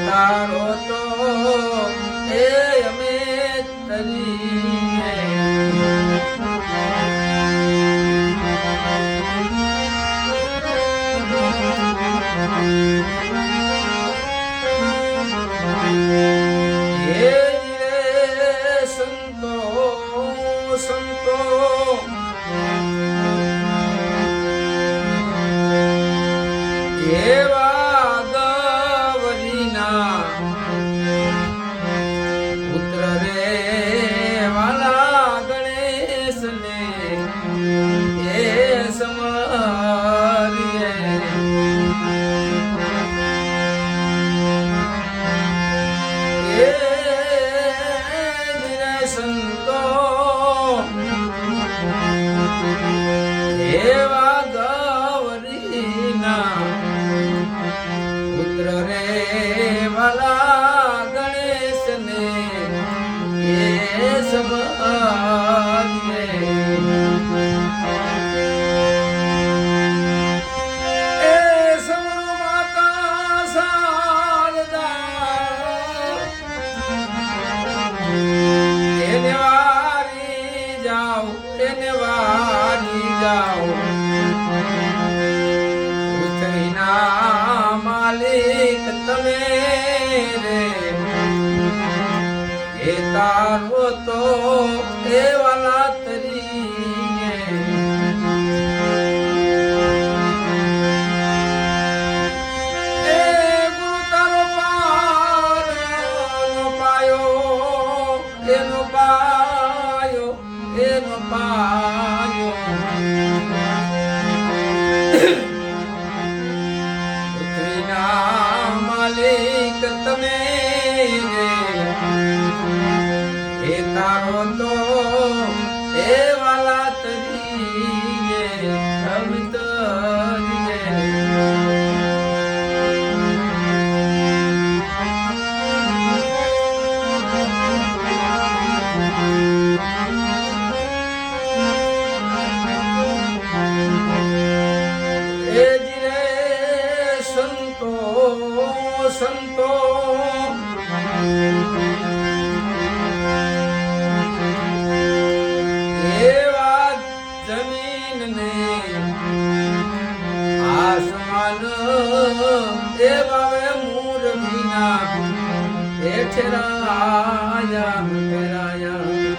તારો તો એ અમે તરીએ હે રે સંતો સંતો એવા સંતો એવા ગૌરીના પુત્ર રે વાલા ગણેશને એ સમાજને એ સમરો માતા શારદા એને વારી જાઓ પૃથ્વીના માલિક તમે રે એ તારો તો એ વાલા તરીકે એ ગુરુ તારો પારનો પાયો એનો પાયો પૃથ્વીના માલિક તમે રે એ તારો તો એ વાલા તરીએ સંતો એવા જમીનને આસમાન એવા મૂરભીના ઠેરાયા ઠેરાયો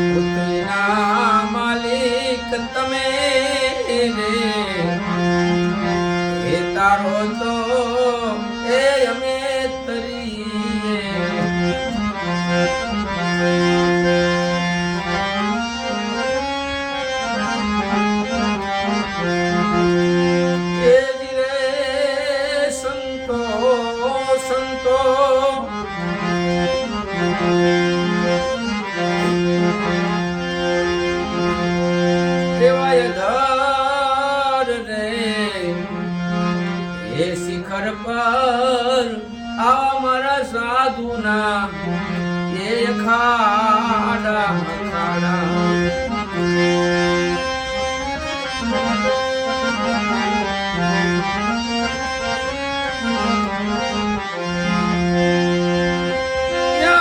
પૃથ્વીના માલિક તમે રે એ તારો તો એ અમે તરીએ એ શિખર પર આ મારા સાધુના એ ખાડા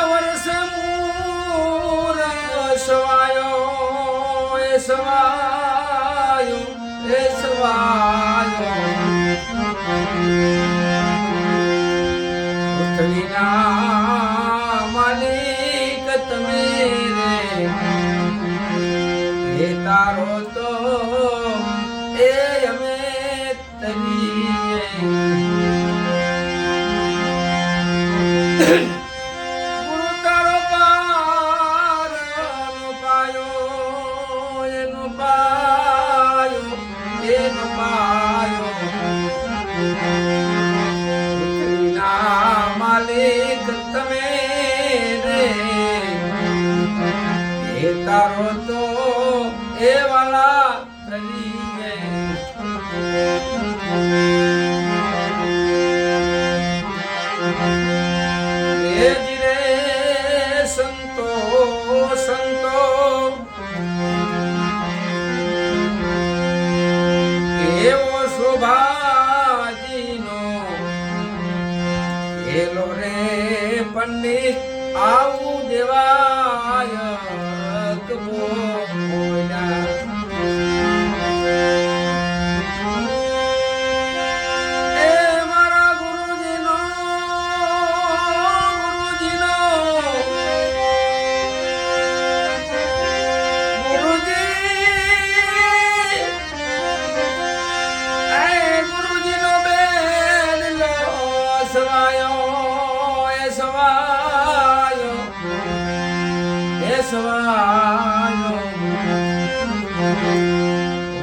વર્ષે મૂર સવાયો પૃથ્વીના માલિક તમે રે હે તારો તો એ અમે તરીએ ગુરુ તારો પાર નો પાયો એનો પાયો એનો પાયો પૃથ્વીના માલિક તમે રે હે તારો તો એ વાલા તરીએ રે સંતો સંતો એવો શોભાજીનો એલો રે પંડિત આવું દેવાય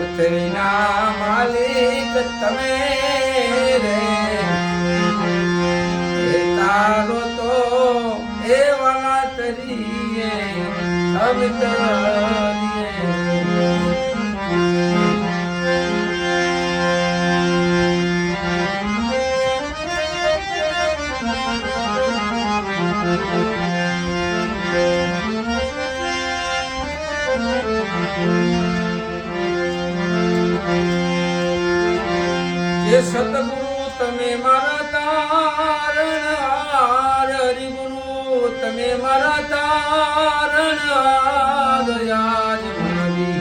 પૃથ્વીના માલિક તમે રે હે તારો તો એ વાલા તરીએ અમે તરીએ સતગુરુ તમે મારા તારણહાર હરિગુરુ તમે મારા તારણહાર યાદ મારી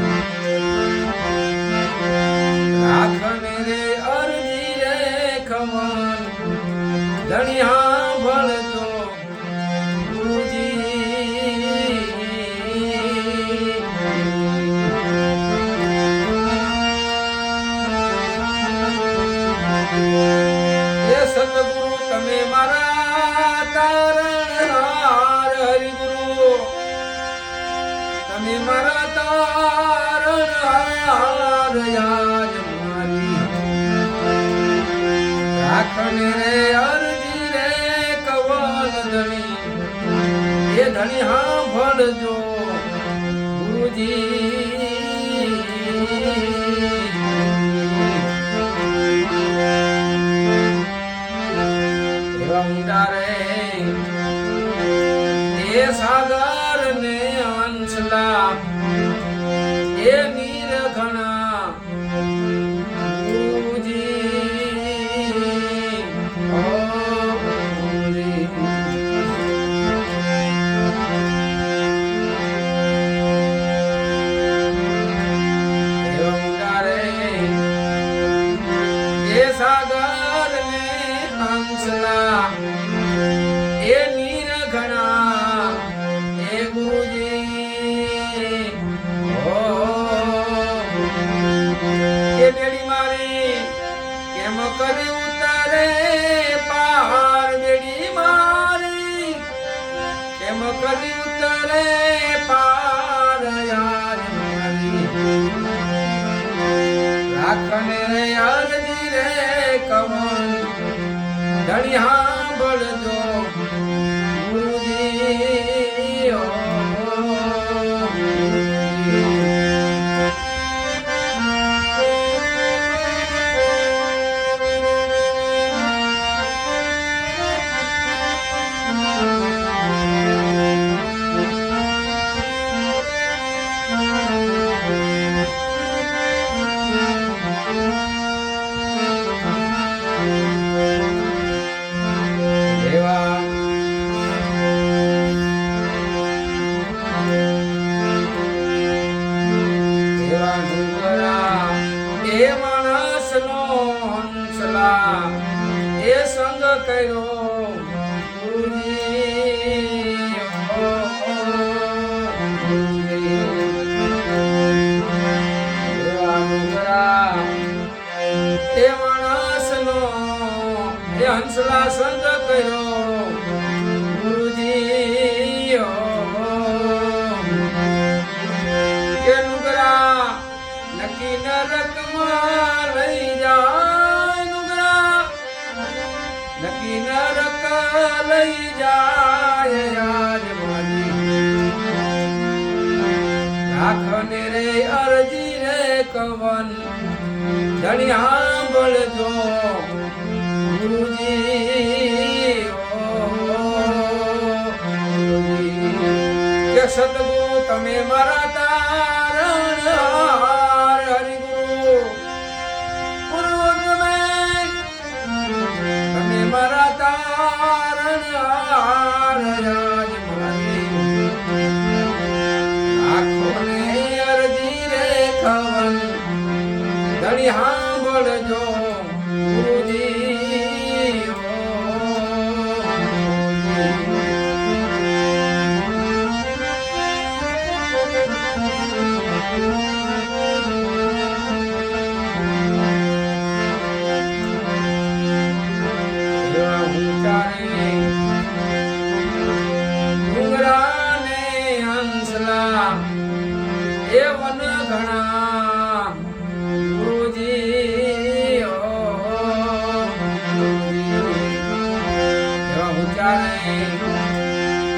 રાખને રે અરજી રે ખમન ધણિયા ભળજો સતગુરુ તમે મારા તારણહાર હરિગુરુ તમે મારા તારણહાર યાદ મારી રાખને રે અરજી રે કવલ ધણી એ ધણી હા ભળજો ગુરુજી એ સાગર ને અંશલા એ નીર ઘણા એ સાગર ને અંશલા એ નીર ઘણા એ ગુરુજી કે બેડી મારી કેમ કરી ઉતારે પાર બેડી મારી કેમ કરી ઉતારે પાર યાર મારી રાખને રે અરજી રે કમન ધણી સાંભળજો ગુરુજી એ સંગ કર્યો ગુરુજી ઓ કે નુગરા નક્કી નરકમાં લઈ જાય નુગરા નક્કી નરક લઈ જાય યાજમાની રાખને રે અરજી રે કવન ધણી સાંભળજો ગુરુજી કે સદગુરુ તમે મારા તારણ હરિગુરુ ગુરુ તમે મારા તારણ આખો ને અરજી રે ખવન ધણી સાંભળજો ગુરુજી ડુંગરાને હંસલા એ વન ઘણા ગુરુજી એવા ઉચારે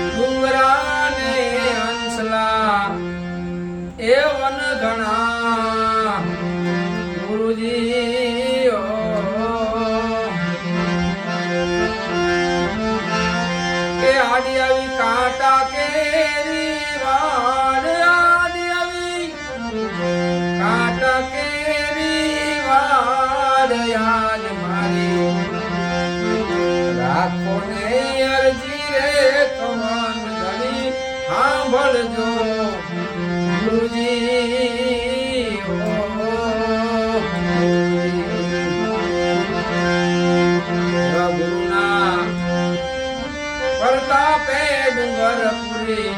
ડુંગરાને હંસલા એ વન ઘણા ગુરુજી કે આડી આવી કાંટા કેરી વાડ આડી આવી કાંટા કેરી વાડ યાદ મારી રાખો ને અરજી રે કવન ધણી સાંભળજો ગુરુજી ગુરુના પ્રતાપે ડુંગરપુરી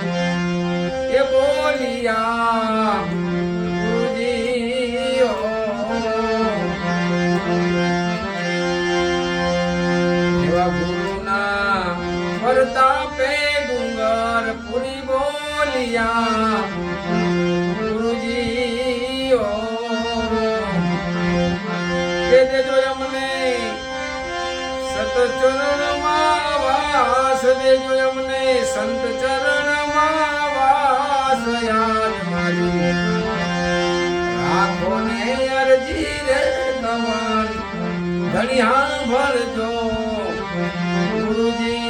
એ બોલિયા ગુરુજી એવા ગુરુના પ્રતાપે ડુંગરપુરી બોલિયા ગુરુજી કે દેજો અમને સતચરણમાં વાસ દેજો અમને સંત ચરણમાં વાસ યાદ મારી રાખો ને અરજી રે કવન ધણી સાંભળજો ગુરુજી